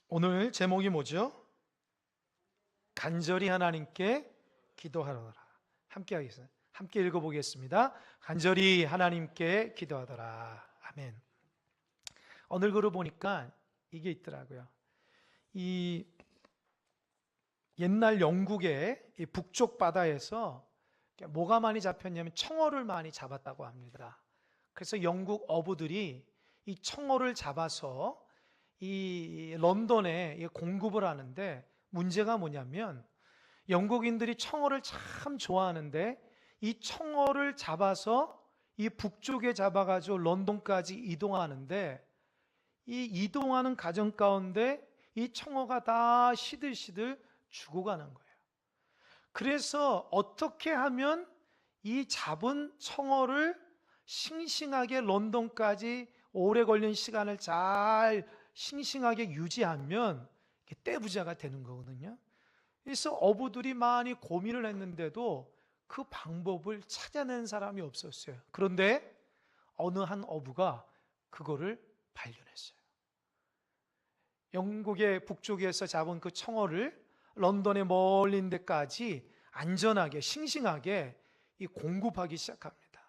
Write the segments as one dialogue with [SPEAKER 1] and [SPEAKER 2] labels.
[SPEAKER 1] 오늘 제목이 뭐죠? 간절히 하나님께 기도하더라. 함께 하겠습니다. 함께 읽어보겠습니다. 간절히 하나님께 기도하더라. 아멘. 오늘 글을 보니까 이게 있더라고요. 이 옛날 영국의 이 북쪽 바다에서 뭐가 많이 잡혔냐면 청어를 많이 잡았다고 합니다. 그래서 영국 어부들이 이 청어를 잡아서 이 런던에 공급을 하는데, 문제가 뭐냐면 영국인들이 청어를 참 좋아하는데 이 청어를 잡아서 이 북쪽에 잡아가지고 런던까지 이동하는데, 이 이동하는 과정 가운데 이 청어가 다 시들시들 죽어가는 거예요. 그래서 어떻게 하면 이 잡은 청어를 싱싱하게 런던까지 오래 걸린 시간을 잘 싱싱하게 유지하면 떼부자가 되는 거거든요. 그래서 어부들이 많이 고민을 했는데도 그 방법을 찾아낸 사람이 없었어요. 그런데 어느 한 어부가 그거를 발견했어요. 영국의 북쪽에서 잡은 그 청어를 런던의 멀린 데까지 안전하게 싱싱하게 공급하기 시작합니다.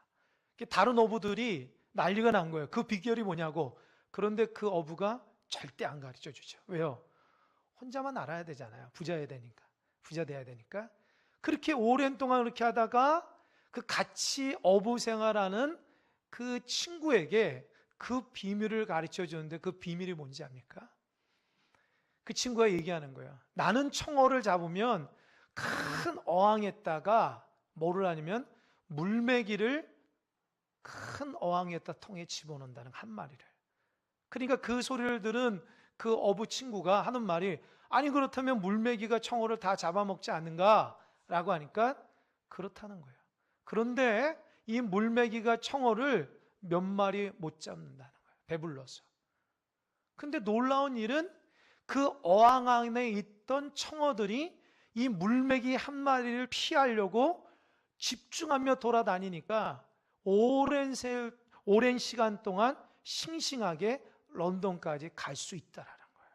[SPEAKER 1] 다른 어부들이 난리가 난 거예요. 그 비결이 뭐냐고. 그런데 그 어부가 절대 안 가르쳐 주죠. 왜요? 혼자만 알아야 되잖아요. 부자야 되니까. 부자 돼야 되니까. 그렇게 오랜 동안 그렇게 하다가 그 같이 어부 생활하는 그 친구에게 그 비밀을 가르쳐 주는데, 그 비밀이 뭔지 압니까? 그 친구가 얘기하는 거예요. 나는 청어를 잡으면 큰 어항에다가 뭐를 하냐면 물메기를 큰 어항에다 통에 집어넣는다는 한 마리를. 그러니까 그 소리를 들은 그 어부 친구가 하는 말이, 아니 그렇다면 물메기가 청어를 다 잡아먹지 않는가? 라고 하니까 그렇다는 거예요. 그런데 이 물메기가 청어를 몇 마리 못 잡는다는 거예요. 배불러서. 근데 놀라운 일은 그 어항 안에 있던 청어들이 이 물메기 한 마리를 피하려고 집중하며 돌아다니니까 오랜 시간 동안 싱싱하게 런던까지 갈 수 있다라는 거예요.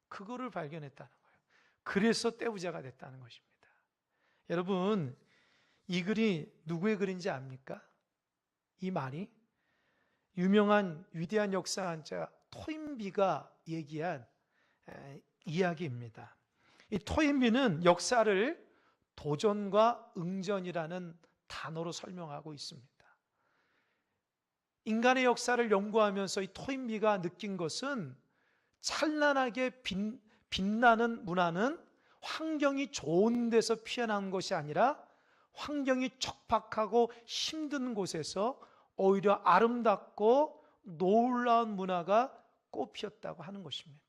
[SPEAKER 1] 그거를 발견했다는 거예요. 그래서 떼부자가 됐다는 것입니다. 여러분, 이 글이 누구의 글인지 압니까? 이 말이 유명한 위대한 역사학자 토인비가 얘기한 이야기입니다. 이 토인비는 역사를 도전과 응전이라는 단어로 설명하고 있습니다. 인간의 역사를 연구하면서 이 토인비가 느낀 것은, 찬란하게 빛나는 문화는 환경이 좋은 데서 피어난 것이 아니라 환경이 척박하고 힘든 곳에서 오히려 아름답고 놀라운 문화가 꽃피었다고 하는 것입니다.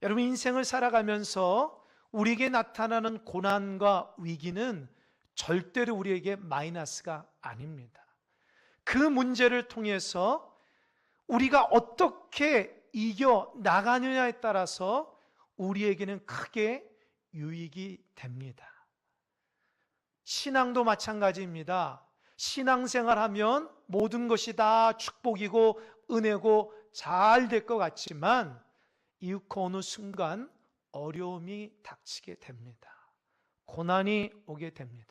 [SPEAKER 1] 여러분, 인생을 살아가면서 우리에게 나타나는 고난과 위기는 절대로 우리에게 마이너스가 아닙니다. 그 문제를 통해서 우리가 어떻게 이겨 나가느냐에 따라서 우리에게는 크게 유익이 됩니다. 신앙도 마찬가지입니다. 신앙생활하면 모든 것이 다 축복이고 은혜고 잘 될 것 같지만 이윽고 어느 순간 어려움이 닥치게 됩니다. 고난이 오게 됩니다.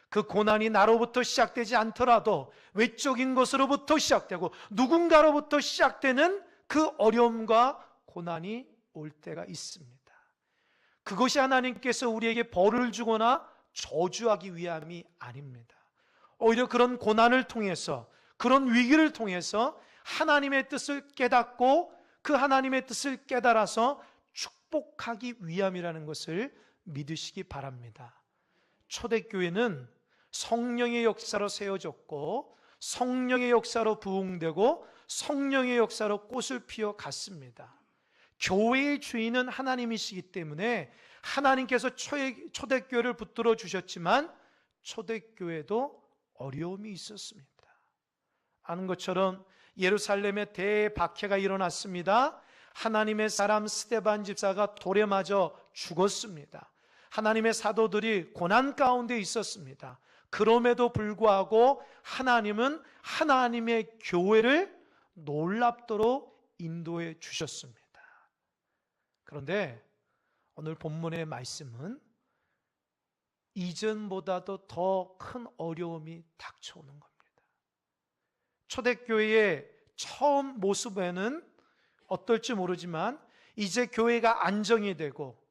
[SPEAKER 1] 그 고난이 나로부터 시작되지 않더라도 외적인 것으로부터 시작되고 누군가로부터 시작되는 그 어려움과 고난이 올 때가 있습니다. 그것이 하나님께서 우리에게 벌을 주거나 저주하기 위함이 아닙니다. 오히려 그런 고난을 통해서, 그런 위기를 통해서 하나님의 뜻을 깨닫고 그 하나님의 뜻을 깨달아서 축복하기 위함이라는 것을 믿으시기 바랍니다. 초대교회는 성령의 역사로 세워졌고 성령의 역사로 부흥되고 성령의 역사로 꽃을 피워 갔습니다. 교회의 주인은 하나님이시기 때문에 하나님께서 초대교회를 붙들어 주셨지만 초대교회도 어려움이 있었습니다. 아는 것처럼 예루살렘에 대박해가 일어났습니다. 하나님의 사람 스데반 집사가 돌에 맞아 죽었습니다. 하나님의 사도들이 고난 가운데 있었습니다. 그럼에도 불구하고 하나님은 하나님의 교회를 놀랍도록 인도해 주셨습니다. 그런데 오늘 본문의 말씀은 이전보다도 더 큰 어려움이 닥쳐오는 겁니다. 초대교회의 처음 모습에는 어떨지 모르지만 이제 교회가 안정이 되고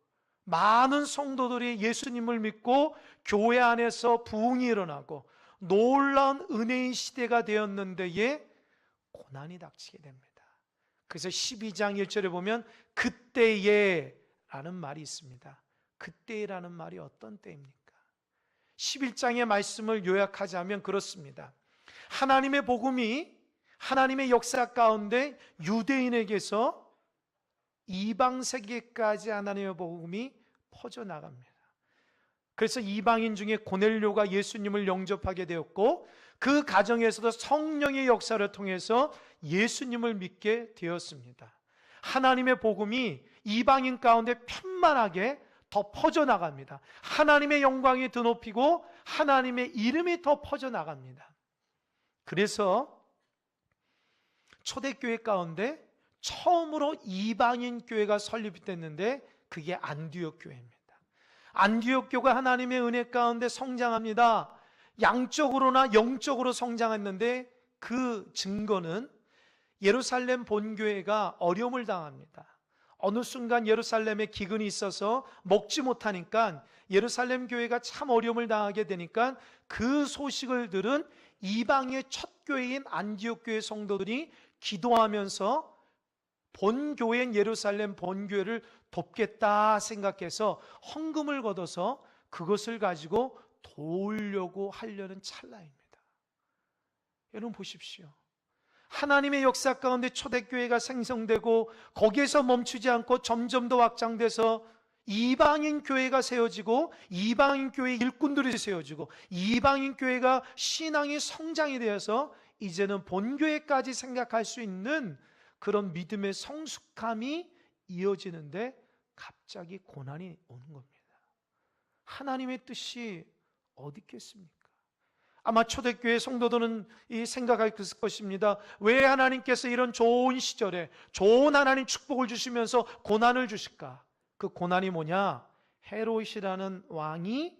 [SPEAKER 1] 많은 성도들이 예수님을 믿고 교회 안에서 부흥이 일어나고 놀라운 은혜의 시대가 되었는데에 고난이 닥치게 됩니다. 그래서 12장 1절에 보면 그때에 라는 말이 있습니다. 그때라는 말이 어떤 때입니까? 11장의 말씀을 요약하자면 그렇습니다. 하나님의 복음이 하나님의 역사 가운데 유대인에게서 이방 세계까지 하나님의 복음이 퍼져나갑니다. 그래서 이방인 중에 고넬료가 예수님을 영접하게 되었고 그 가정에서도 성령의 역사를 통해서 예수님을 믿게 되었습니다. 하나님의 복음이 이방인 가운데 편만하게 더 퍼져나갑니다. 하나님의 영광이 드높이고 하나님의 이름이 더 퍼져나갑니다. 그래서 초대교회 가운데 처음으로 이방인 교회가 설립됐는데 그게 안디옥 교회입니다. 안디옥 교회가 하나님의 은혜 가운데 성장합니다. 양적으로나 영적으로 성장했는데 그 증거는 예루살렘 본교회가 어려움을 당합니다. 어느 순간 예루살렘에 기근이 있어서 먹지 못하니까 예루살렘 교회가 참 어려움을 당하게 되니까 그 소식을 들은 이방의 첫 교회인 안디옥 교회 성도들이 기도하면서 본교회인 예루살렘 본교회를 돕겠다 생각해서 헌금을 걷어서 그것을 가지고 도우려고 하려는 찰나입니다. 여러분 보십시오. 하나님의 역사 가운데 초대교회가 생성되고 거기에서 멈추지 않고 점점 더 확장돼서 이방인 교회가 세워지고 이방인 교회 일꾼들이 세워지고 이방인 교회가 신앙이 성장이 되어서 이제는 본교회까지 생각할 수 있는 그런 믿음의 성숙함이 이어지는데 갑자기 고난이 오는 겁니다. 하나님의 뜻이 어디 있겠습니까? 아마 초대교회 성도들은 생각할 것입니다. 왜 하나님께서 이런 좋은 시절에 좋은 하나님 축복을 주시면서 고난을 주실까? 그 고난이 뭐냐? 헤롯이라는 왕이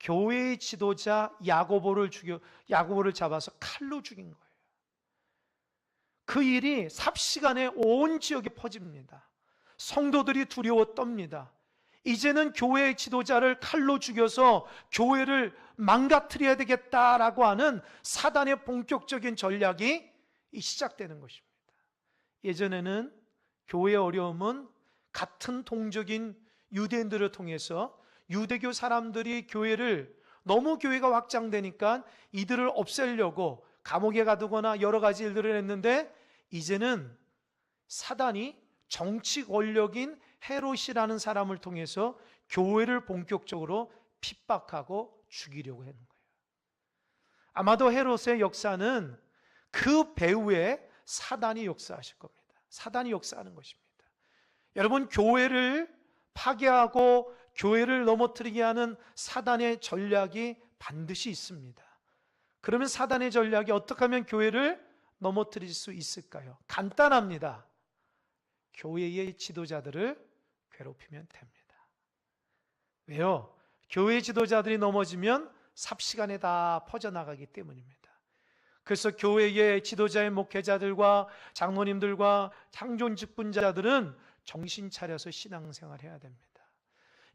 [SPEAKER 1] 교회의 지도자 야고보를 잡아서 칼로 죽인 거예요. 그 일이 삽시간에 온 지역에 퍼집니다. 성도들이 두려워 떱니다. 이제는 교회의 지도자를 칼로 죽여서 교회를 망가뜨려야 되겠다라고 하는 사단의 본격적인 전략이 시작되는 것입니다. 예전에는 교회의 어려움은 같은 동족인 유대인들을 통해서 유대교 사람들이 교회를 너무 교회가 확장되니까 이들을 없애려고 감옥에 가두거나 여러 가지 일들을 했는데 이제는 사단이 정치 권력인 헤롯이라는 사람을 통해서 교회를 본격적으로 핍박하고 죽이려고 하는 거예요. 아마도 헤롯의 역사는 그 배후에 사단이 역사하실 겁니다. 사단이 역사하는 것입니다. 여러분, 교회를 파괴하고 교회를 넘어뜨리게 하는 사단의 전략이 반드시 있습니다. 그러면 사단의 전략이 어떻게 하면 교회를 넘어뜨릴 수 있을까요? 간단합니다. 교회의 지도자들을 괴롭히면 됩니다. 왜요? 교회 지도자들이 넘어지면 삽시간에 다 퍼져나가기 때문입니다. 그래서 교회의 지도자의 목회자들과 장로님들과 창존 직분자들은 정신 차려서 신앙생활 해야 됩니다.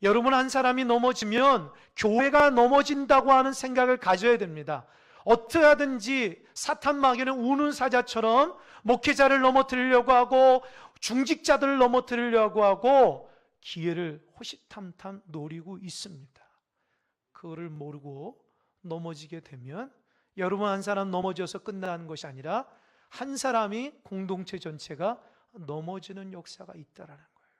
[SPEAKER 1] 여러분, 한 사람이 넘어지면 교회가 넘어진다고 하는 생각을 가져야 됩니다. 어떻게 하든지 사탄 마귀는 우는 사자처럼 목회자를 넘어뜨리려고 하고 중직자들을 넘어뜨리려고 하고 기회를 호시탐탐 노리고 있습니다. 그거를 모르고 넘어지게 되면 여러분 한 사람 넘어져서 끝나는 것이 아니라 한 사람이 공동체 전체가 넘어지는 역사가 있다라는 거예요.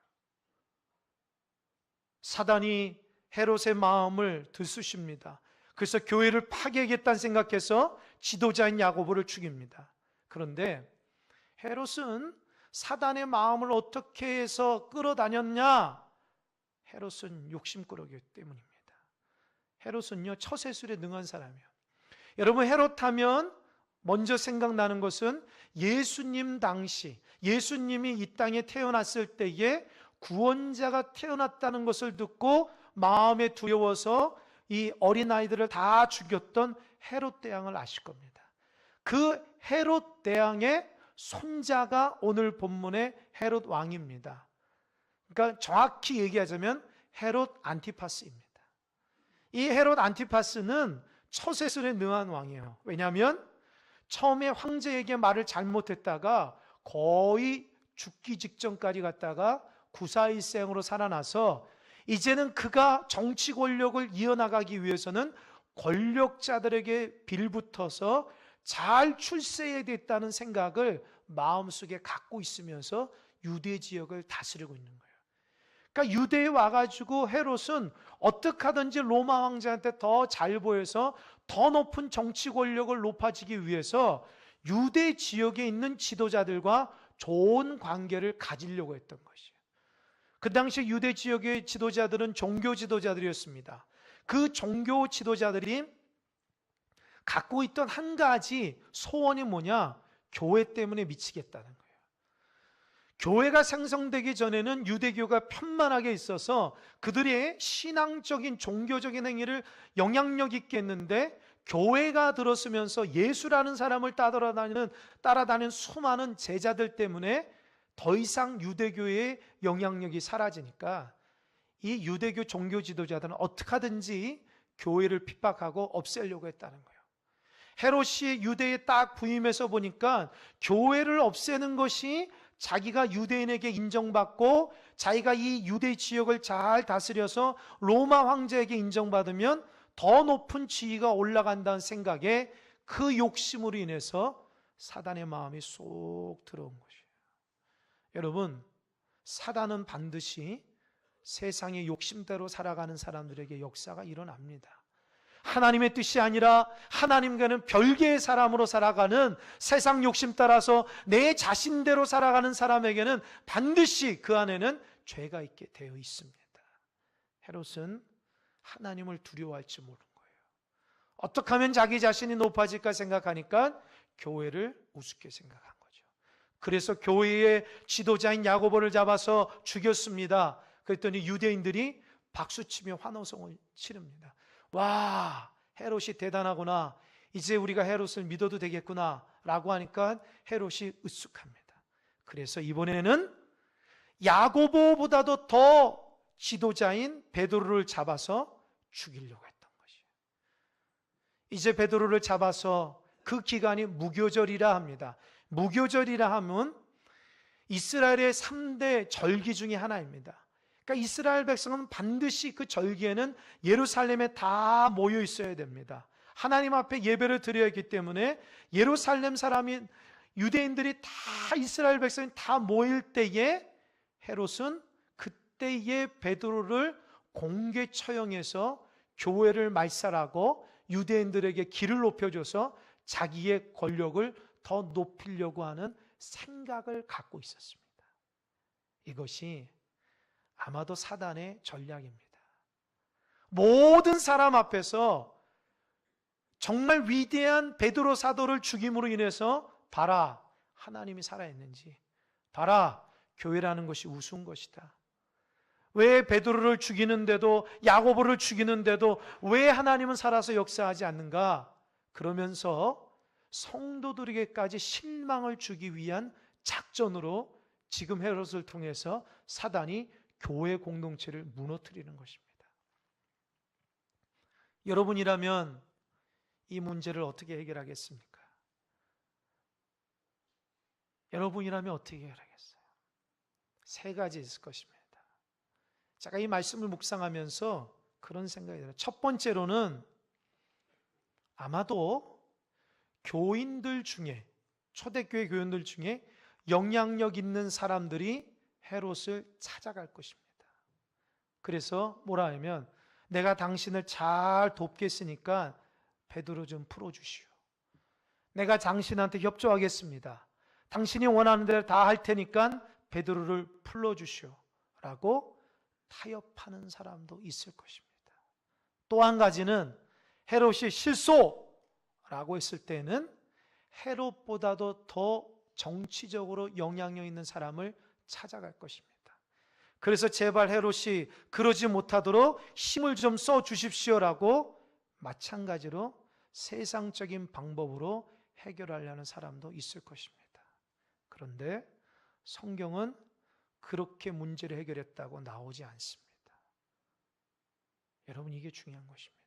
[SPEAKER 1] 사단이 헤롯의 마음을 들쑤십니다. 그래서 교회를 파괴하겠다는 생각해서 지도자인 야고보를 죽입니다. 그런데 헤롯은 사단의 마음을 어떻게 해서 끌어다녔냐? 헤롯은 욕심꾸러기 때문입니다. 헤롯은요, 처세술에 능한 사람이에요. 여러분, 헤롯 하면 먼저 생각나는 것은 예수님 당시, 예수님이 이 땅에 태어났을 때에 구원자가 태어났다는 것을 듣고 마음에 두려워서 이 어린아이들을 다 죽였던 헤롯 대왕을 아실 겁니다. 그 헤롯 대왕의 손자가 오늘 본문의 헤롯 왕입니다. 그러니까 정확히 얘기하자면 헤롯 안티파스입니다. 이 헤롯 안티파스는 처세술에 능한 왕이에요. 왜냐하면 처음에 황제에게 말을 잘못했다가 거의 죽기 직전까지 갔다가 구사일생으로 살아나서 이제는 그가 정치 권력을 이어나가기 위해서는 권력자들에게 빌붙어서 잘 출세해야 됐다는 생각을 마음속에 갖고 있으면서 유대 지역을 다스리고 있는 거예요. 그러니까 유대에 와가지고 헤롯은 어떻게 하든지 로마 황제한테 더 잘 보여서 더 높은 정치 권력을 높아지기 위해서 유대 지역에 있는 지도자들과 좋은 관계를 가지려고 했던 것이에요. 그 당시 유대 지역의 지도자들은 종교 지도자들이었습니다. 그 종교 지도자들이 갖고 있던 한 가지 소원이 뭐냐? 교회 때문에 미치겠다는 거예요. 교회가 생성되기 전에는 유대교가 편만하게 있어서 그들의 신앙적인 종교적인 행위를 영향력 있게 했는데, 교회가 들어서면서 예수라는 사람을 따라다니는 수많은 제자들 때문에 더 이상 유대교의 영향력이 사라지니까 이 유대교 종교 지도자들은 어떻게 하든지 교회를 핍박하고 없애려고 했다는 거예요. 헤롯이 유대에 딱 부임해서 보니까 교회를 없애는 것이 자기가 유대인에게 인정받고 자기가 이 유대 지역을 잘 다스려서 로마 황제에게 인정받으면 더 높은 지위가 올라간다는 생각에 그 욕심으로 인해서 사단의 마음이 쏙 들어온 것이에요. 여러분, 사단은 반드시 세상의 욕심대로 살아가는 사람들에게 역사가 일어납니다. 하나님의 뜻이 아니라 하나님과는 별개의 사람으로 살아가는, 세상 욕심 따라서 내 자신대로 살아가는 사람에게는 반드시 그 안에는 죄가 있게 되어 있습니다. 헤롯은 하나님을 두려워할지 모르는 거예요. 어떻게 하면 자기 자신이 높아질까 생각하니까 교회를 우습게 생각한 거죠. 그래서 교회의 지도자인 야고보를 잡아서 죽였습니다. 그랬더니 유대인들이 박수치며 환호성을 치릅니다. 와, 헤롯이 대단하구나. 이제 우리가 헤롯을 믿어도 되겠구나 라고 하니까 헤롯이 으쓱합니다. 그래서 이번에는 야고보보다도 더 지도자인 베드로를 잡아서 죽이려고 했던 것이에요. 이제 베드로를 잡아서 그 기간이 무교절이라 합니다. 무교절이라 하면 이스라엘의 3대 절기 중에 하나입니다. 그러니까 이스라엘 백성은 반드시 그 절기에는 예루살렘에 다 모여 있어야 됩니다. 하나님 앞에 예배를 드려야 하기 때문에 예루살렘 사람인 유대인들이 다, 이스라엘 백성이 다 모일 때에 헤롯은 그때의 베드로를 공개 처형해서 교회를 말살하고 유대인들에게 기를 높여줘서 자기의 권력을 더 높이려고 하는 생각을 갖고 있었습니다. 이것이 아마도 사단의 전략입니다. 모든 사람 앞에서 정말 위대한 베드로 사도를 죽임으로 인해서 봐라, 하나님이 살아있는지, 봐라, 교회라는 것이 우스운 것이다. 왜 베드로를 죽이는데도, 야고보를 죽이는데도 왜 하나님은 살아서 역사하지 않는가? 그러면서 성도들에게까지 실망을 주기 위한 작전으로 지금 헤롯을 통해서 사단이 교회 공동체를 무너뜨리는 것입니다. 여러분이라면 이 문제를 어떻게 해결하겠습니까? 여러분이라면 어떻게 해결하겠어요? 세 가지 있을 것입니다. 제가 이 말씀을 묵상하면서 그런 생각이 들어요. 첫 번째로는 아마도 교인들 중에, 초대교회 교인들 중에 영향력 있는 사람들이 헤롯을 찾아갈 것입니다. 그래서 뭐라 하면, 내가 당신을 잘 돕겠으니까 베드로 좀 풀어주시오. 내가 당신한테 협조하겠습니다. 당신이 원하는 대로 다 할 테니까 베드로를 풀어주시오 라고 타협하는 사람도 있을 것입니다. 또 한 가지는 헤롯이 실소라고 했을 때는 헤롯보다도 더 정치적으로 영향력 있는 사람을 찾아갈 것입니다. 그래서 제발 헤롯이 그러지 못하도록 힘을 좀 써 주십시오라고 마찬가지로 세상적인 방법으로 해결하려는 사람도 있을 것입니다. 그런데 성경은 그렇게 문제를 해결했다고 나오지 않습니다. 여러분, 이게 중요한 것입니다.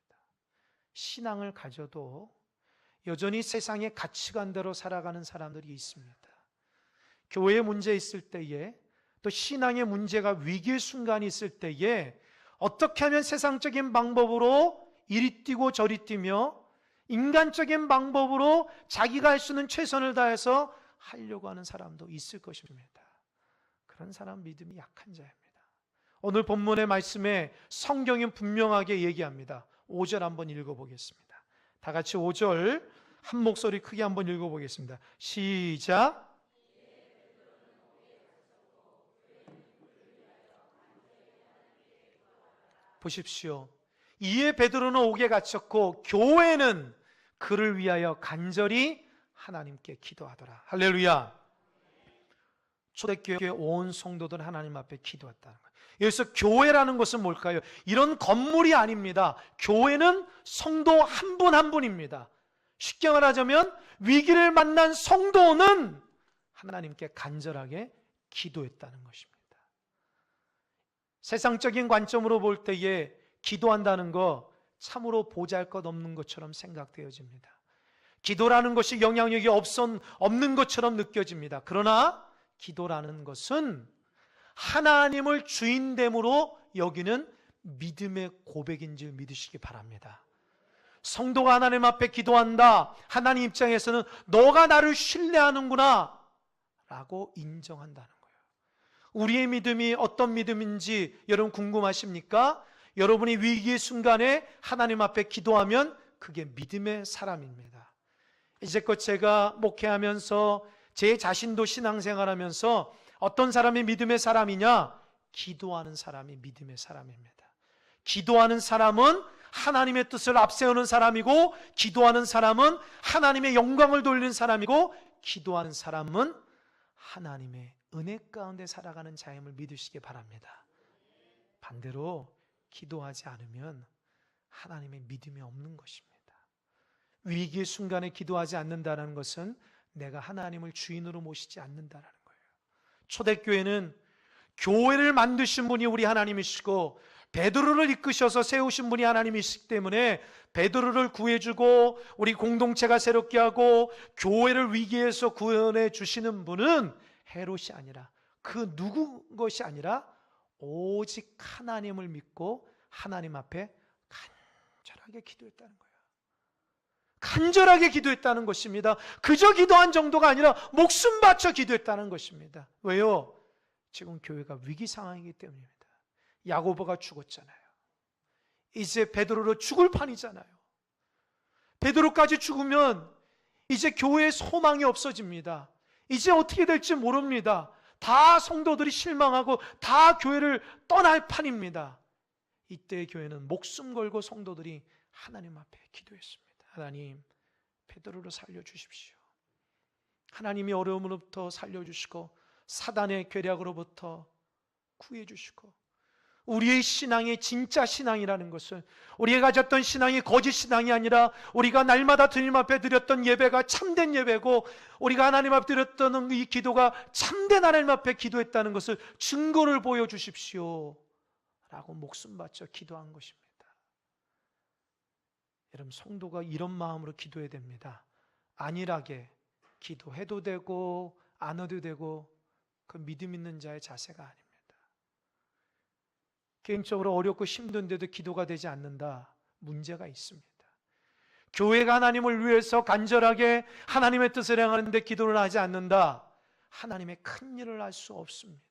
[SPEAKER 1] 신앙을 가져도 여전히 세상의 가치관대로 살아가는 사람들이 있습니다. 교회에 문제 있을 때에, 또 신앙의 문제가 위기의 순간이 있을 때에 어떻게 하면 세상적인 방법으로 이리 뛰고 저리 뛰며 인간적인 방법으로 자기가 할 수 있는 최선을 다해서 하려고 하는 사람도 있을 것입니다. 그런 사람 믿음이 약한 자입니다. 오늘 본문의 말씀에 성경은 분명하게 얘기합니다. 5절 한번 읽어보겠습니다. 다 같이 5절 한 목소리 크게 한번 읽어보겠습니다. 시작. 보십시오. 이에 베드로는 옥에 갇혔고 교회는 그를 위하여 간절히 하나님께 기도하더라. 할렐루야. 초대교회 온 성도들 하나님 앞에 기도했다는 거예요. 여기서 교회라는 것은 뭘까요? 이런 건물이 아닙니다. 교회는 성도 한 분 한 분입니다. 쉽게 말하자면 위기를 만난 성도는 하나님께 간절하게 기도했다는 것입니다. 세상적인 관점으로 볼 때에 기도한다는 거 참으로 보잘것없는 것처럼 생각되어집니다. 기도라는 것이 영향력이 없는 것처럼 느껴집니다. 그러나 기도라는 것은 하나님을 주인됨으로 여기는 믿음의 고백인 줄 믿으시기 바랍니다. 성도가 하나님 앞에 기도한다. 하나님 입장에서는 너가 나를 신뢰하는구나 라고 인정한다는 거예요. 우리의 믿음이 어떤 믿음인지 여러분 궁금하십니까? 여러분이 위기의 순간에 하나님 앞에 기도하면 그게 믿음의 사람입니다. 이제껏 제가 목회하면서 제 자신도 신앙생활하면서 어떤 사람이 믿음의 사람이냐? 기도하는 사람이 믿음의 사람입니다. 기도하는 사람은 하나님의 뜻을 앞세우는 사람이고, 기도하는 사람은 하나님의 영광을 돌리는 사람이고, 기도하는 사람은 하나님의 은혜 가운데 살아가는 자임을 믿으시기 바랍니다. 반대로 기도하지 않으면 하나님의 믿음이 없는 것입니다. 위기의 순간에 기도하지 않는다는 것은 내가 하나님을 주인으로 모시지 않는다는 거예요. 초대교회는 교회를 만드신 분이 우리 하나님이시고 베드로를 이끄셔서 세우신 분이 하나님이시기 때문에 베드로를 구해주고 우리 공동체가 새롭게 하고 교회를 위기에서 구원해 주시는 분은 헤롯이 아니라 그 누구 것이 아니라 오직 하나님을 믿고 하나님 앞에 간절하게 기도했다는 거예요. 간절하게 기도했다는 것입니다. 그저 기도한 정도가 아니라 목숨 바쳐 기도했다는 것입니다. 왜요? 지금 교회가 위기 상황이기 때문입니다. 야고보가 죽었잖아요. 이제 베드로로 죽을 판이잖아요. 베드로까지 죽으면 이제 교회의 소망이 없어집니다. 이제 어떻게 될지 모릅니다. 다 성도들이 실망하고 다 교회를 떠날 판입니다. 이때 교회는 목숨 걸고 성도들이 하나님 앞에 기도했습니다. 하나님, 베드로를 살려주십시오. 하나님이 어려움으로부터 살려주시고 사단의 괴략으로부터 구해주시고 우리의 신앙이 진짜 신앙이라는 것을, 우리가 가졌던 신앙이 거짓 신앙이 아니라 우리가 날마다 주님 앞에 드렸던 예배가 참된 예배고 우리가 하나님 앞에 드렸던 이 기도가 참된 하나님 앞에 기도했다는 것을 증거를 보여주십시오 라고 목숨 바쳐 기도한 것입니다. 여러분, 성도가 이런 마음으로 기도해야 됩니다. 안일하게 기도해도 되고 안 해도 되고 그 믿음 있는 자의 자세가 아닙니다. 개인적으로 어렵고 힘든데도 기도가 되지 않는다, 문제가 있습니다. 교회가 하나님을 위해서 간절하게 하나님의 뜻을 행하는데 기도를 하지 않는다, 하나님의 큰 일을 할 수 없습니다.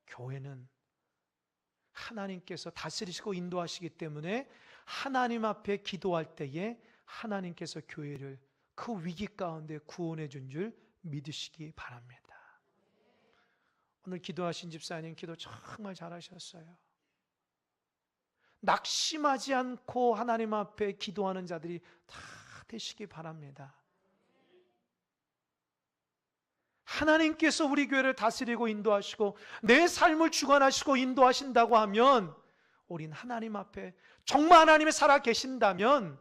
[SPEAKER 1] 교회는 하나님께서 다스리시고 인도하시기 때문에 하나님 앞에 기도할 때에 하나님께서 교회를 그 위기 가운데 구원해 준 줄 믿으시기 바랍니다. 오늘 기도하신 집사님 기도 정말 잘하셨어요. 낙심하지 않고 하나님 앞에 기도하는 자들이 다 되시기 바랍니다. 하나님께서 우리 교회를 다스리고 인도하시고 내 삶을 주관하시고 인도하신다고 하면 우린 하나님 앞에 정말 하나님이 살아 계신다면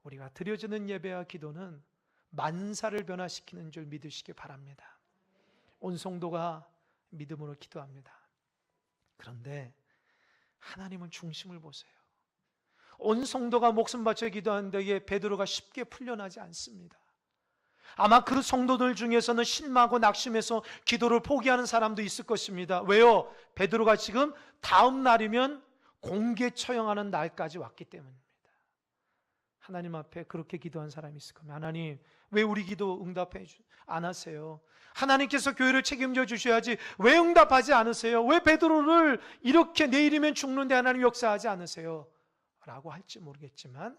[SPEAKER 1] 우리가 드려지는 예배와 기도는 만사를 변화시키는 줄 믿으시기 바랍니다. 온 성도가 믿음으로 기도합니다. 그런데 하나님은 중심을 보세요. 온 성도가 목숨 바쳐 기도하는데 베드로가 쉽게 풀려나지 않습니다. 아마 그 성도들 중에서는 실망하고 낙심해서 기도를 포기하는 사람도 있을 것입니다. 왜요? 베드로가 지금 다음 날이면 공개 처형하는 날까지 왔기 때문입니다. 하나님 앞에 그렇게 기도한 사람이 있을 겁니다. 하나님, 왜 우리 기도 응답해 안 하세요? 하나님께서 교회를 책임져 주셔야지 왜 응답하지 않으세요? 왜 베드로를 이렇게 내일이면 죽는데 하나님 역사하지 않으세요? 라고 할지 모르겠지만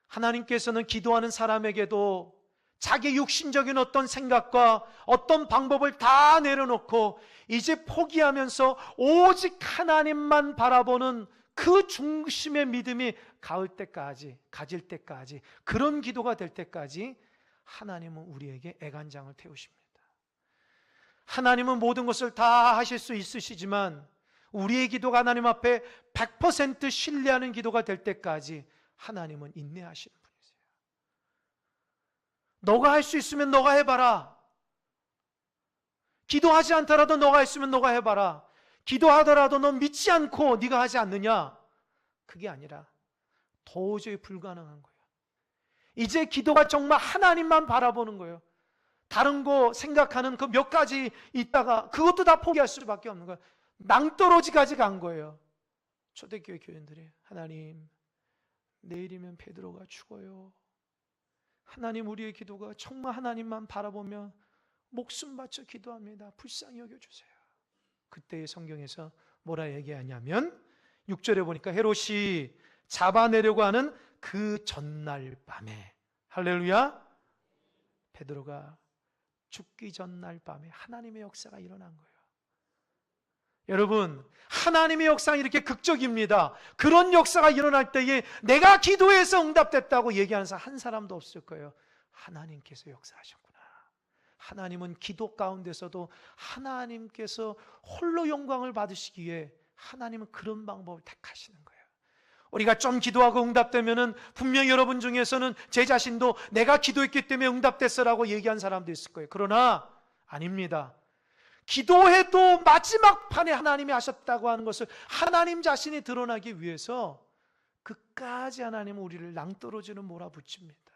[SPEAKER 1] 하나님께서는 기도하는 사람에게도 자기 육신적인 어떤 생각과 어떤 방법을 다 내려놓고 이제 포기하면서 오직 하나님만 바라보는 그 중심의 믿음이 가질 때까지 그런 기도가 될 때까지 하나님은 우리에게 애간장을 태우십니다. 하나님은 모든 것을 다 하실 수 있으시지만 우리의 기도가 하나님 앞에 100% 신뢰하는 기도가 될 때까지 하나님은 인내하시는 분이세요. 너가 할 수 있으면 너가 해봐라. 기도하지 않더라도 너가 했으면 너가 해봐라. 기도하더라도 너 믿지 않고 네가 하지 않느냐? 그게 아니라 도저히 불가능한 거예요. 이제 기도가 정말 하나님만 바라보는 거예요. 다른 거 생각하는 그 몇 가지 있다가 그것도 다 포기할 수밖에 없는 거예요. 낭떠러지까지 간 거예요. 초대교회 교인들이 하나님, 내일이면 베드로가 죽어요. 하나님, 우리의 기도가 정말 하나님만 바라보며 목숨 바쳐 기도합니다. 불쌍히 여겨주세요. 그때의 성경에서 뭐라 얘기하냐면 6절에 보니까 헤롯이 잡아내려고 하는 그 전날 밤에, 할렐루야, 베드로가 죽기 전날 밤에 하나님의 역사가 일어난 거예요. 여러분, 하나님의 역사는 이렇게 극적입니다. 그런 역사가 일어날 때에 내가 기도해서 응답됐다고 얘기하는 사람 한 사람도 없을 거예요. 하나님께서 역사하셨구나. 하나님은 기도 가운데서도 하나님께서 홀로 영광을 받으시기 위해 하나님은 그런 방법을 택하시는 거예요. 우리가 좀 기도하고 응답되면은 분명히 여러분 중에서는 제 자신도 내가 기도했기 때문에 응답됐어라고 얘기한 사람도 있을 거예요. 그러나 아닙니다. 기도해도 마지막 판에 하나님이 하셨다고 하는 것을 하나님 자신이 드러나기 위해서 그까지 하나님은 우리를 낭떠러지는 몰아붙입니다.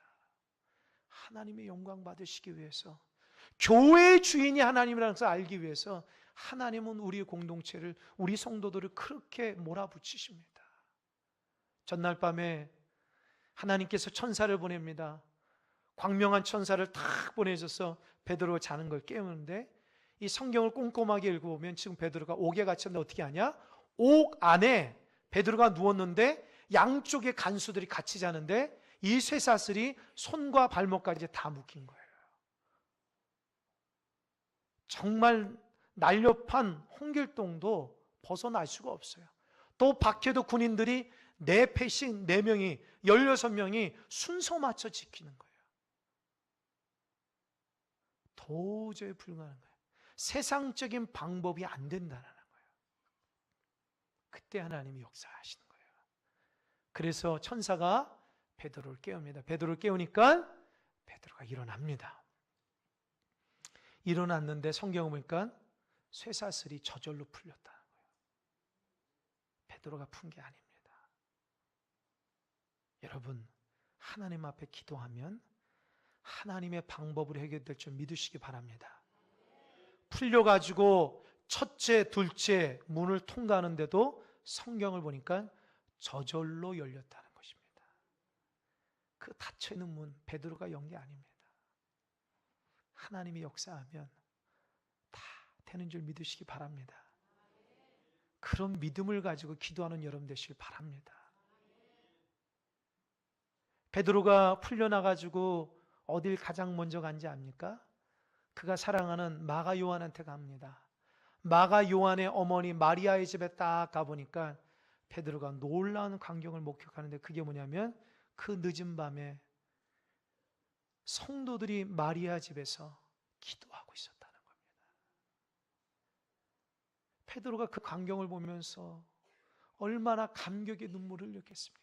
[SPEAKER 1] 하나님의 영광 받으시기 위해서, 교회의 주인이 하나님이라는 것을 알기 위해서 하나님은 우리의 공동체를, 우리 성도들을 그렇게 몰아붙이십니다. 전날 밤에 하나님께서 천사를 보냅니다. 광명한 천사를 탁 보내줘서 베드로가 자는 걸 깨우는데, 이 성경을 꼼꼼하게 읽어보면 지금 베드로가 옥에 갇혔는데 어떻게 하냐? 옥 안에 베드로가 누웠는데 양쪽에 간수들이 같이 자는데 이 쇠사슬이 손과 발목까지 다 묶인 거예요. 정말 날렵한 홍길동도 벗어날 수가 없어요. 또 박해도 군인들이 4패씩 4명이 16명이 순서 맞춰 지키는 거예요. 도저히 불가능한 거예요. 세상적인 방법이 안 된다는 거예요. 그때 하나님이 역사하시는 거예요. 그래서 천사가 베드로를 깨웁니다. 베드로를 깨우니까 베드로가 일어납니다. 일어났는데 성경을 보니까 쇠사슬이 저절로 풀렸다는 거예요. 베드로가 푼 게 아닙니다. 여러분, 하나님 앞에 기도하면 하나님의 방법으로 해결될 줄 믿으시기 바랍니다. 풀려가지고 첫째, 둘째 문을 통과하는데도 성경을 보니까 저절로 열렸다는 것입니다. 그 닫혀있는 문, 베드로가 연 게 아닙니다. 하나님이 역사하면 다 되는 줄 믿으시기 바랍니다. 그런 믿음을 가지고 기도하는 여러분 되시길 바랍니다. 베드로가 풀려나가지고 어딜 가장 먼저 간지 압니까? 그가 사랑하는 마가 요한한테 갑니다. 마가 요한의 어머니 마리아의 집에 딱 가보니까 베드로가 놀라운 광경을 목격하는데, 그게 뭐냐면 그 늦은 밤에 성도들이 마리아 집에서 기도하고 있었다는 겁니다. 베드로가 그 광경을 보면서 얼마나 감격의 눈물을 흘렸겠습니까?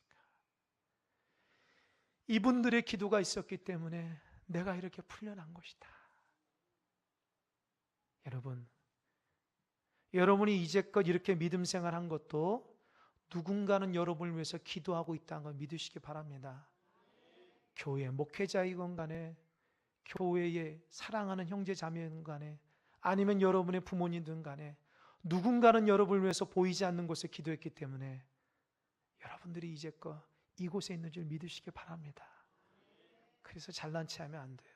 [SPEAKER 1] 이분들의 기도가 있었기 때문에 내가 이렇게 풀려난 것이다. 여러분이 이제껏 이렇게 믿음 생활한 것도 누군가는 여러분을 위해서 기도하고 있다는 걸 믿으시기 바랍니다. 교회 목회자이건 간에, 교회에 사랑하는 형제 자매인 간에, 아니면 여러분의 부모님든 간에 누군가는 여러분을 위해서 보이지 않는 곳에 기도했기 때문에 여러분들이 이제껏 이곳에 있는 줄 믿으시기 바랍니다. 그래서 잘난 체하면 안 돼요.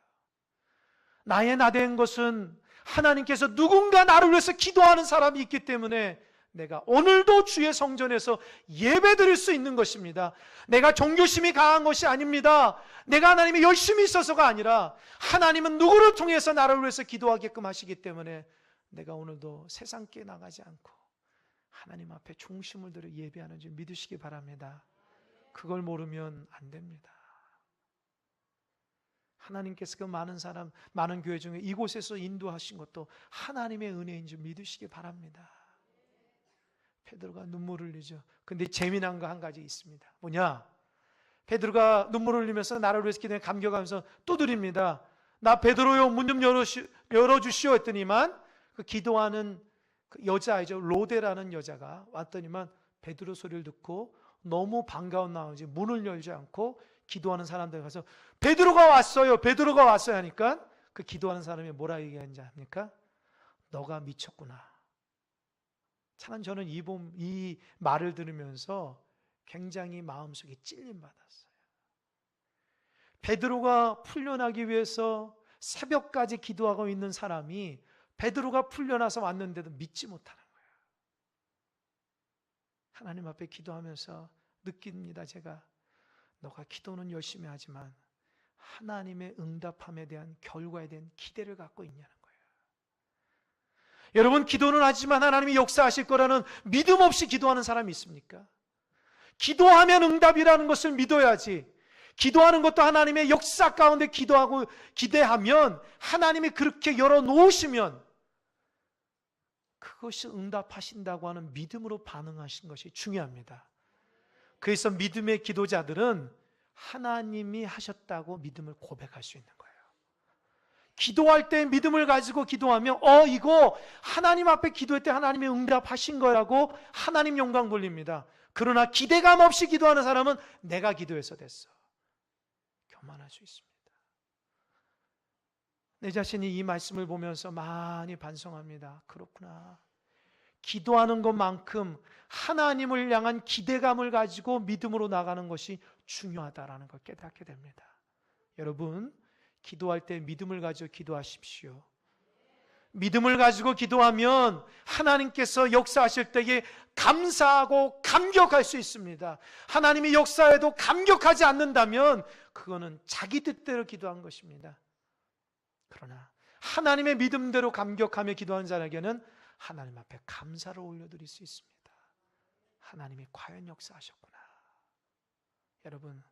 [SPEAKER 1] 나의 나된 것은 하나님께서 누군가 나를 위해서 기도하는 사람이 있기 때문에 내가 오늘도 주의 성전에서 예배드릴 수 있는 것입니다. 내가 종교심이 강한 것이 아닙니다. 내가 하나님의 열심히 있어서가 아니라 하나님은 누구를 통해서 나를 위해서 기도하게끔 하시기 때문에 내가 오늘도 세상께 나가지 않고 하나님 앞에 중심을 들여 예배하는 줄 믿으시기 바랍니다. 그걸 모르면 안 됩니다. 하나님께서 그 많은 교회 중에 이곳에서 인도하신 것도 하나님의 은혜인 줄 믿으시기 바랍니다. 베드로가 눈물을 흘리죠. 근데 재미난 거 한 가지 있습니다. 뭐냐? 베드로가 눈물을 흘리면서 나를 위해서 기도해 감격하면서 두드립니다. 나 베드로요, 문 좀 열어주시오 했더니만 그 기도하는 그 여자이죠, 로데라는 여자가 왔더니만 베드로 소리를 듣고 너무 반가운 나머지 문을 열지 않고 기도하는 사람들 가서 베드로가 왔어요, 베드로가 왔어요 하니까 그 기도하는 사람이 뭐라 얘기하는지 압니까? 너가 미쳤구나. 참 저는 이 말을 들으면서 굉장히 마음속에 찔림받았어요. 베드로가 풀려나기 위해서 새벽까지 기도하고 있는 사람이 베드로가 풀려나서 왔는데도 믿지 못하는 거예요. 하나님 앞에 기도하면서 느낍니다. 제가 너가 기도는 열심히 하지만 하나님의 응답함에 대한 결과에 대한 기대를 갖고 있냐는 거예요. 여러분, 기도는 하지만 하나님이 역사하실 거라는 믿음 없이 기도하는 사람이 있습니까? 기도하면 응답이라는 것을 믿어야지. 기도하는 것도 하나님의 역사 가운데 기도하고 기대하면 하나님이 그렇게 열어놓으시면 그것이 응답하신다고 하는 믿음으로 반응하신 것이 중요합니다. 그래서 믿음의 기도자들은 하나님이 하셨다고 믿음을 고백할 수 있는 거예요. 기도할 때 믿음을 가지고 기도하면 이거 하나님 앞에 기도할 때 하나님이 응답하신 거라고 하나님 영광 돌립니다. 그러나 기대감 없이 기도하는 사람은 내가 기도해서 됐어, 교만할 수 있습니다. 내 자신이 이 말씀을 보면서 많이 반성합니다. 그렇구나. 기도하는 것만큼 하나님을 향한 기대감을 가지고 믿음으로 나가는 것이 중요하다라는 걸 깨닫게 됩니다. 여러분, 기도할 때 믿음을 가지고 기도하십시오. 믿음을 가지고 기도하면 하나님께서 역사하실 때에 감사하고 감격할 수 있습니다. 하나님이 역사해도 감격하지 않는다면 그거는 자기 뜻대로 기도한 것입니다. 그러나 하나님의 믿음대로 감격하며 기도하는 자에게는 하나님 앞에 감사를 올려드릴 수 있습니다. 하나님이 과연 역사하셨구나. 여러분,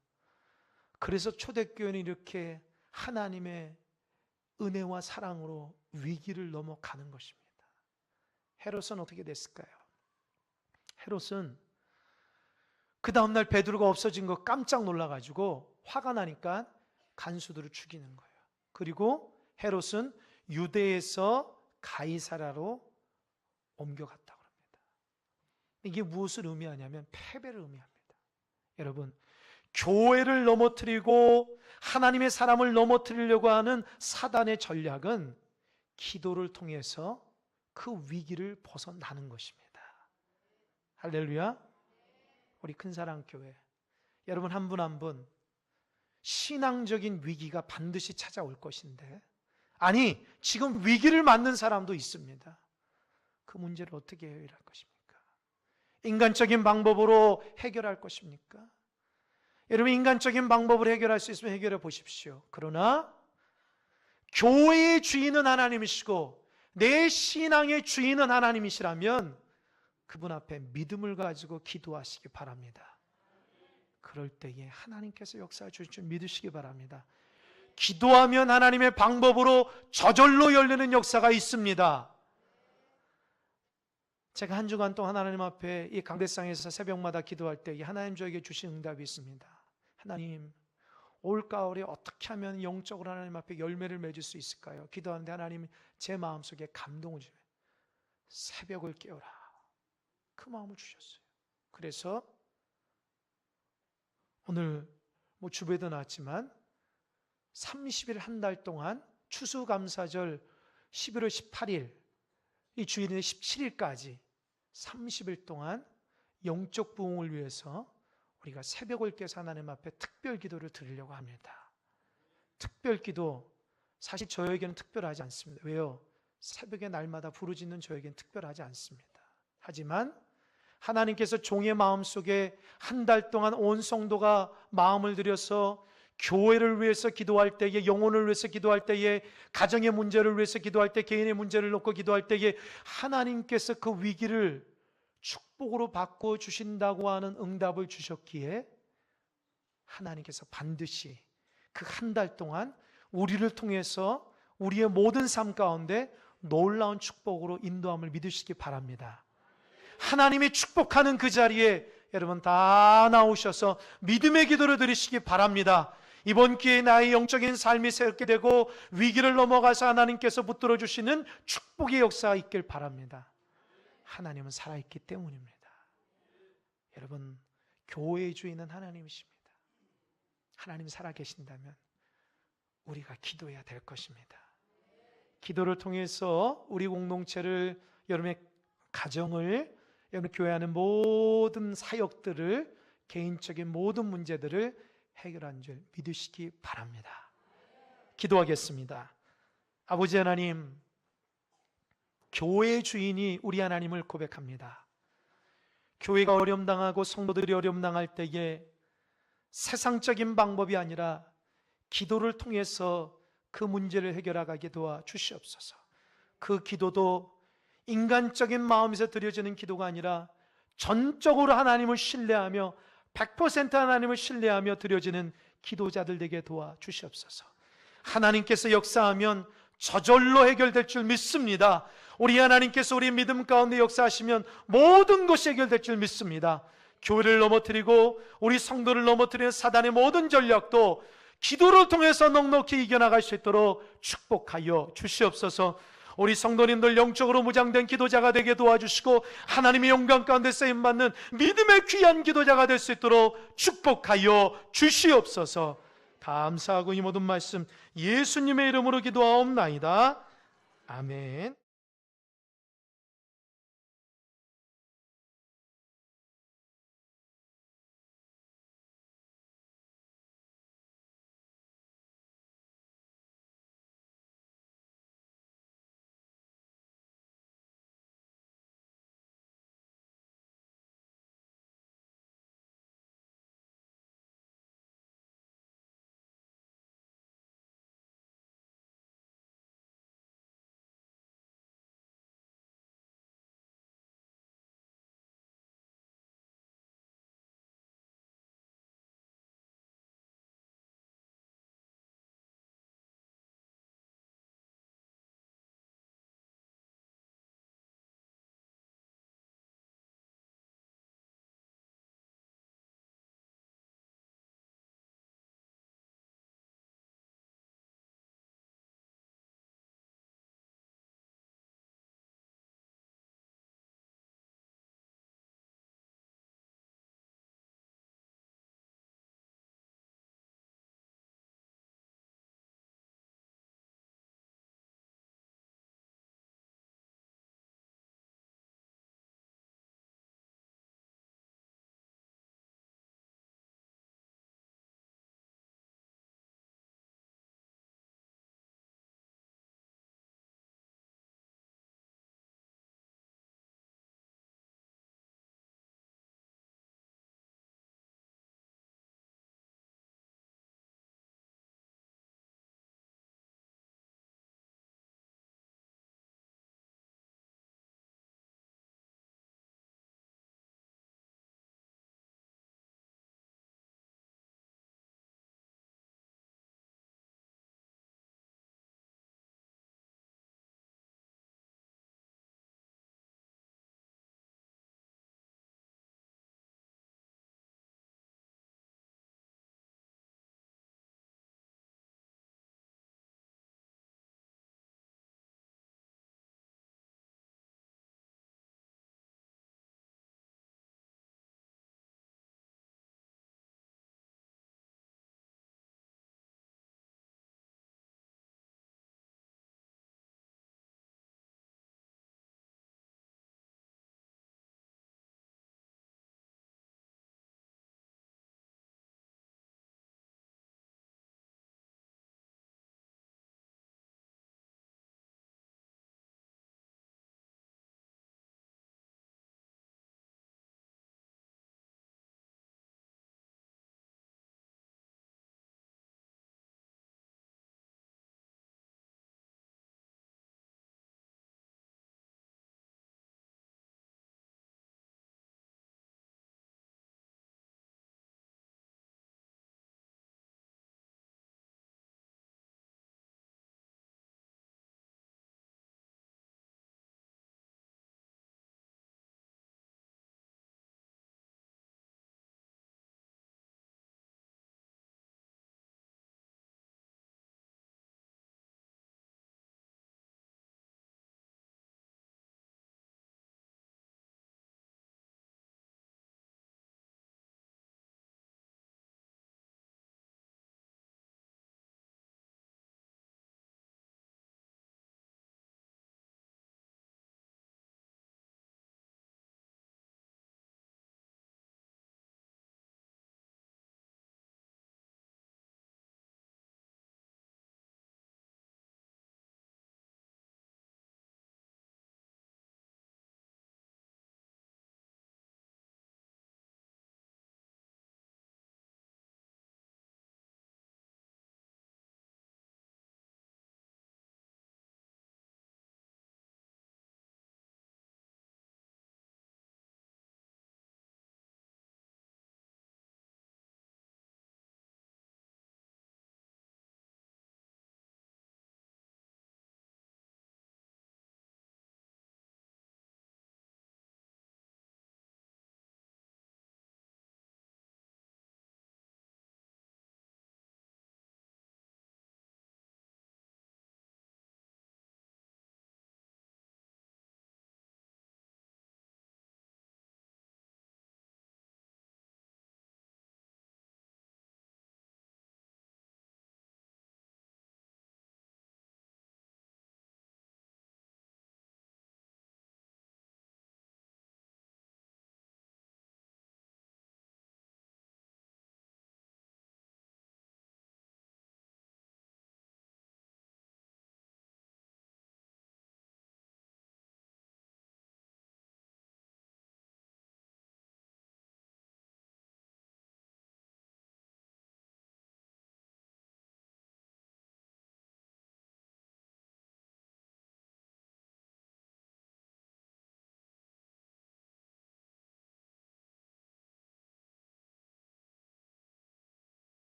[SPEAKER 1] 그래서 초대교회는 이렇게 하나님의 은혜와 사랑으로 위기를 넘어가는 것입니다. 헤롯은 어떻게 됐을까요? 헤롯은 그 다음날 베드로가 없어진 거 깜짝 놀라가지고 화가 나니까 간수들을 죽이는 거예요. 그리고 헤롯은 유대에서 가이사라로 옮겨갔다고 합니다. 이게 무엇을 의미하냐면 패배를 의미합니다. 여러분, 교회를 넘어뜨리고 하나님의 사람을 넘어뜨리려고 하는 사단의 전략은 기도를 통해서 그 위기를 벗어나는 것입니다. 할렐루야. 우리 큰사랑교회 여러분, 한 분 한 분 신앙적인 위기가 반드시 찾아올 것인데, 아니 지금 위기를 맞는 사람도 있습니다. 그 문제를 어떻게 해결할 것입니까? 인간적인 방법으로 해결할 것입니까? 여러분, 인간적인 방법으로 해결할 수 있으면 해결해 보십시오. 그러나 교회의 주인은 하나님이시고 내 신앙의 주인은 하나님이시라면 그분 앞에 믿음을 가지고 기도하시기 바랍니다. 그럴 때에 하나님께서 역사해 주실 줄 믿으시기 바랍니다. 기도하면 하나님의 방법으로 저절로 열리는 역사가 있습니다. 제가 한 주간 동안 하나님 앞에 이 강대상에서 새벽마다 기도할 때 하나님 저에게 주신 응답이 있습니다. 하나님, 올가을에 어떻게 하면 영적으로 하나님 앞에 열매를 맺을 수 있을까요? 기도하는데 하나님이 제 마음속에 감동을 주셔요. 새벽을 깨워라. 그 마음을 주셨어요. 그래서 오늘 주부에도 나왔지만 30일 한 달 동안 추수감사절 11월 18일 이 주일인 17일까지 30일 동안 영적 부흥을 위해서 우리가 새벽을 깨서 하나님 앞에 특별 기도를 드리려고 합니다. 특별 기도, 사실 저에게는 특별하지 않습니다. 왜요? 새벽에 날마다 부르짖는 저에게는 특별하지 않습니다. 하지만 하나님께서 종의 마음속에 한 달 동안 온 성도가 마음을 들여서 교회를 위해서 기도할 때에, 영혼을 위해서 기도할 때에, 가정의 문제를 위해서 기도할 때, 개인의 문제를 놓고 기도할 때에 하나님께서 그 위기를 축복으로 바꿔 주신다고 하는 응답을 주셨기에 하나님께서 반드시 그 한 달 동안 우리를 통해서 우리의 모든 삶 가운데 놀라운 축복으로 인도함을 믿으시기 바랍니다. 하나님이 축복하는 그 자리에 여러분 다 나오셔서 믿음의 기도를 드리시기 바랍니다. 이번 기회에 나의 영적인 삶이 새롭게 되고 위기를 넘어가서 하나님께서 붙들어 주시는 축복의 역사가 있길 바랍니다. 하나님은 살아있기 때문입니다. 여러분, 교회의 주인은 하나님이십니다. 하나님이 살아계신다면 우리가 기도해야 될 것입니다. 기도를 통해서 우리 공동체를, 여러분의 가정을, 여러분 교회 하는 모든 사역들을, 개인적인 모든 문제들을 해결한 줄 믿으시기 바랍니다. 기도하겠습니다. 아버지 하나님, 교회의 주인이 우리 하나님을 고백합니다. 교회가 어려움당하고 성도들이 어려움당할 때에 세상적인 방법이 아니라 기도를 통해서 그 문제를 해결하게 도와 주시옵소서. 그 기도도 인간적인 마음에서 드려지는 기도가 아니라 전적으로 하나님을 신뢰하며 100% 하나님을 신뢰하며 드려지는 기도자들 되게 도와 주시옵소서. 하나님께서 역사하면 저절로 해결될 줄 믿습니다. 우리 하나님께서 우리 믿음 가운데 역사하시면 모든 것이 해결될 줄 믿습니다. 교회를 넘어뜨리고 우리 성도를 넘어뜨리는 사단의 모든 전략도 기도를 통해서 넉넉히 이겨나갈 수 있도록 축복하여 주시옵소서. 우리 성도님들 영적으로 무장된 기도자가 되게 도와주시고 하나님의 영광 가운데 쓰임받는 믿음의 귀한 기도자가 될 수 있도록 축복하여 주시옵소서. 감사하고 이 모든 말씀 예수님의 이름으로 기도하옵나이다. 아멘.